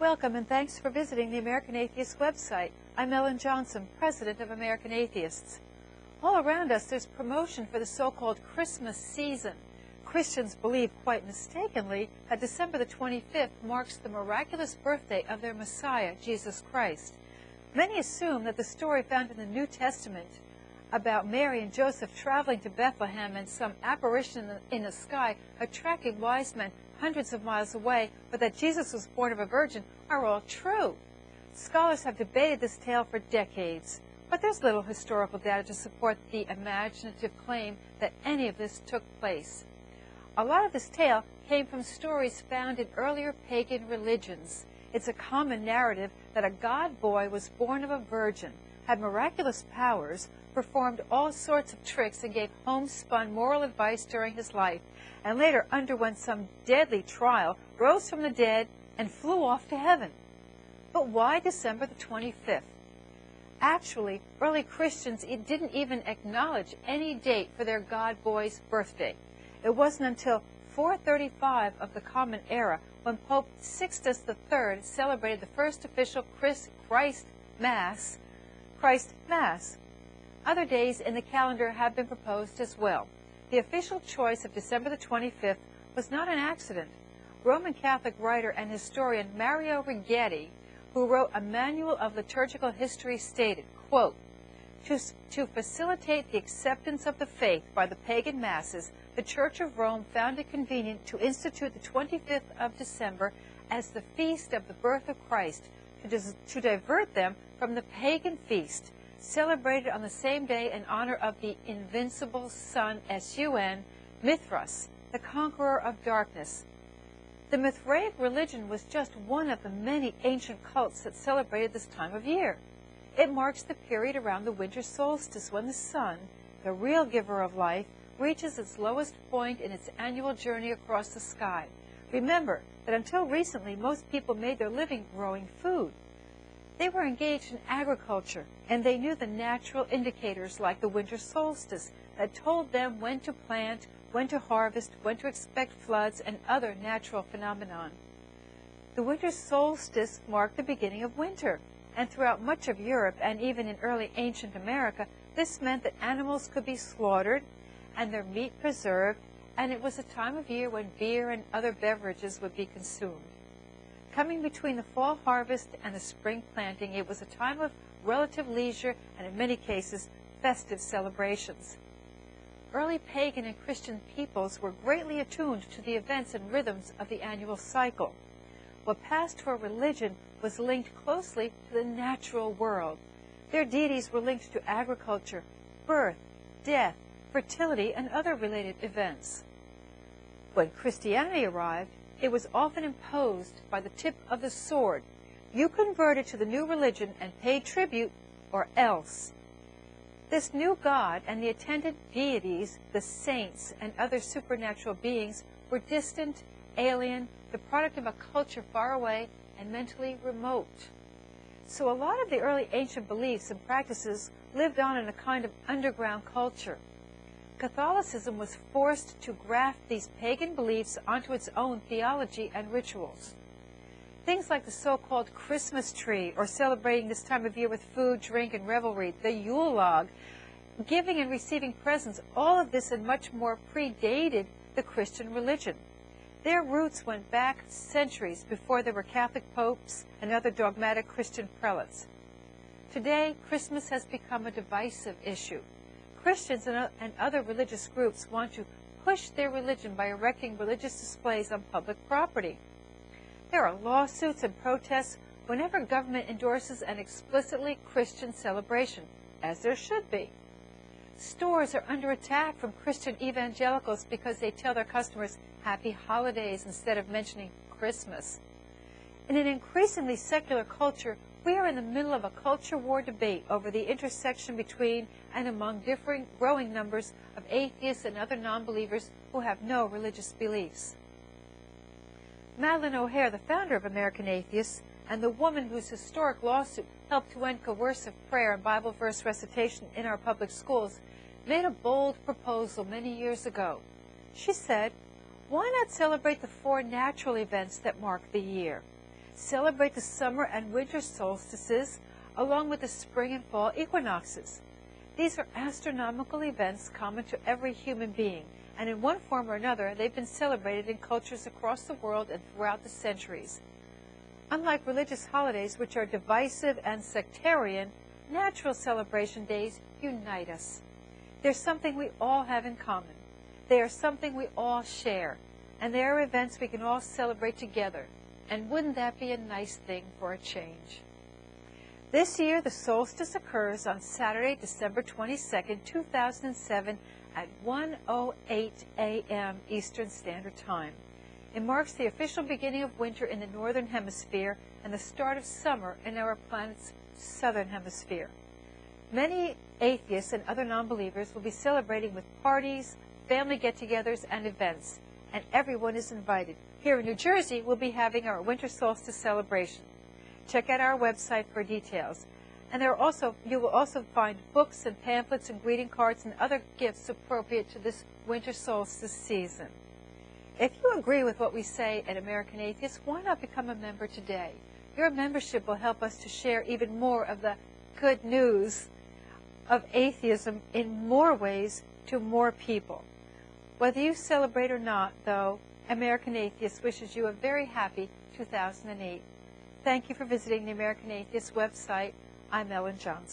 Welcome and thanks for visiting the American Atheist website. I'm Ellen Johnson, President of American Atheists. All around us there's promotion for the so-called Christmas season. Christians believe quite mistakenly that December the 25th marks the miraculous birthday of their Messiah, Jesus Christ. Many assume that the story found in the New Testament about Mary and Joseph traveling to Bethlehem and some apparition in the sky attracting wise men hundreds of miles away, but that Jesus was born of a virgin, are all true. Scholars have debated this tale for decades, but there's little historical data to support the imaginative claim that any of this took place. A lot of this tale came from stories found in earlier pagan religions. It's a common narrative that a god boy was born of a virgin, had miraculous powers, performed all sorts of tricks, and gave homespun moral advice during his life, and later underwent some deadly trial, rose from the dead, and flew off to heaven. But why December the 25th? Actually, early Christians didn't even acknowledge any date for their god boy's birthday. It wasn't until 435 of the Common Era when Pope Sixtus III celebrated the first official Christ Mass. Other days in the calendar have been proposed as well. The official choice of December the 25th was not an accident. Roman Catholic writer and historian Mario Righetti, who wrote a manual of liturgical history, stated, quote, to facilitate the acceptance of the faith by the pagan masses, the Church of Rome found it convenient to institute the 25th of December as the feast of the birth of Christ, to divert them from the pagan feast, celebrated on the same day in honor of the invincible sun, S-U-N, Mithras, the conqueror of darkness. The Mithraic religion was just one of the many ancient cults that celebrated this time of year. It marks the period around the winter solstice when the sun, the real giver of life, reaches its lowest point in its annual journey across the sky. Remember that until recently, most people made their living growing food. They were engaged in agriculture, and they knew the natural indicators like the winter solstice that told them when to plant, when to harvest, when to expect floods, and other natural phenomenon. The winter solstice marked the beginning of winter, and throughout much of Europe and even in early ancient America, this meant that animals could be slaughtered and their meat preserved, and it was a time of year when beer and other beverages would be consumed. Coming between the fall harvest and the spring planting, it was a time of relative leisure and, in many cases, festive celebrations. Early pagan and Christian peoples were greatly attuned to the events and rhythms of the annual cycle. What passed for religion was linked closely to the natural world. Their deities were linked to agriculture, birth, death, fertility, and other related events. When Christianity arrived, it was often imposed by the tip of the sword. You converted to the new religion and paid tribute, or else. This new god and the attendant deities, the saints, and other supernatural beings were distant, alien, the product of a culture far away, and mentally remote. So a lot of the early ancient beliefs and practices lived on in a kind of underground culture. Catholicism was forced to graft these pagan beliefs onto its own theology and rituals. Things like the so-called Christmas tree, or celebrating this time of year with food, drink, and revelry, the Yule log, giving and receiving presents, all of this and much more predated the Christian religion. Their roots went back centuries before there were Catholic popes and other dogmatic Christian prelates. Today, Christmas has become a divisive issue. Christians and other religious groups want to push their religion by erecting religious displays on public property. There are lawsuits and protests whenever government endorses an explicitly Christian celebration, as there should be. Stores are under attack from Christian evangelicals because they tell their customers happy holidays instead of mentioning Christmas. In an increasingly secular culture, we are in the middle of a culture war debate over the intersection between and among differing growing numbers of atheists and other non-believers who have no religious beliefs. Madeleine O'Hair, the founder of American Atheists, and the woman whose historic lawsuit helped to end coercive prayer and Bible verse recitation in our public schools, made a bold proposal many years ago. She said, why not celebrate the 4 natural events that mark the year? celebrate the summer and winter solstices, along with the spring and fall equinoxes. These are astronomical events common to every human being, and in one form or another, they've been celebrated in cultures across the world and throughout the centuries. Unlike religious holidays, which are divisive and sectarian, natural celebration days unite us. They're something we all have in common. They are something we all share, and they are events we can all celebrate together. And wouldn't that be a nice thing for a change? This year, the solstice occurs on Saturday, December 22nd, 2007 at 1:08 a.m. Eastern Standard Time. It marks the official beginning of winter in the Northern Hemisphere and the start of summer in our planet's Southern Hemisphere. Many atheists and other non-believers will be celebrating with parties, family get-togethers, and events, and everyone is invited. Here in New Jersey, we'll be having our winter solstice celebration. Check out our website for details. And you will also find books and pamphlets and greeting cards and other gifts appropriate to this winter solstice season. If you agree with what we say at American Atheists, why not become a member today? Your membership will help us to share even more of the good news of atheism in more ways to more people. Whether you celebrate or not, though, American Atheists wishes you a very happy 2008. Thank you for visiting the American Atheist website. I'm Ellen Johnson.